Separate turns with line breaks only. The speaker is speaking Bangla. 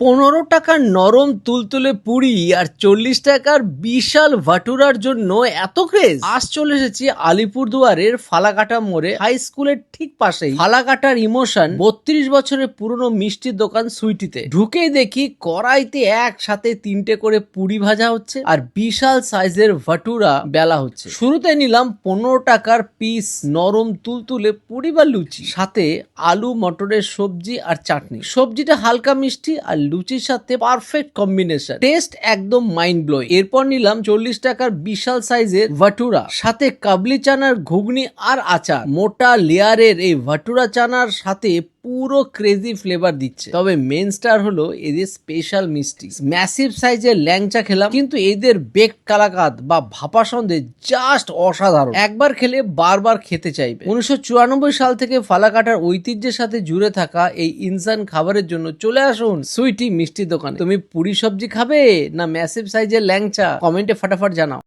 15 টাকার নরম তুলতুলে পুরি আর 40 টাকার বিশাল ভাটুরার জন্য এত ক্রেজ। আজ চলে এসেছি আলিপুরদুয়ারের ফালাকাটা মোড়ে, হাই স্কুলের ঠিক পাশেই ফালাকাটার ইমোশন 32 বছরের পুরনো মিষ্টির দোকান সুইটিতে। ঢুকেই দেখি কড়াইতে একসাথে 3টে করে পুরি ভাজা হচ্ছে আর বিশাল সাইজের ভাটুরা বেলা হচ্ছে। শুরুতে নিলাম 15 টাকার পিস নরম তুলতুলে পুরি বা লুচি, সাথে আলু মটরের সবজি আর চাটনি। সবজিটা হালকা মিষ্টি আর লুচির সাথে পারফেক্ট কম্বিনেশন, টেস্ট একদম মাইন্ড ব্লোয়িং। এরপর নিলাম 40 টাকার বিশাল সাইজের ভাটুরা, সাথে কাবলি চানার ঘুগনি আর আচার। মোটা লেয়ারের এই ভাটুরা চানার সাথে পুরো ক্রেজি ফ্লেভার দিচ্ছে। তবে মেন স্টার হলো এদের স্পেশাল মিষ্টি। ম্যাসিভ সাইজের ল্যাংচা খেলাম, কিন্তু এদের বেকড কালাকাদ বা ভাপা সন্দেশ জাস্ট অসাধারণ। একবার খেলে বারবার খেতে চাইবে। 1994 সাল থেকে ফালাকাটার ঐতিহ্যের সাথে জুড়ে থাকা এই ইনসান খাবারের জন্য চলে আসুন সুইটি মিষ্টি দোকানে। তুমি পুরি সবজি খাবে না ম্যাসিভ সাইজের ল্যাংচা? কমেন্টে ফাটাফাট জানাও।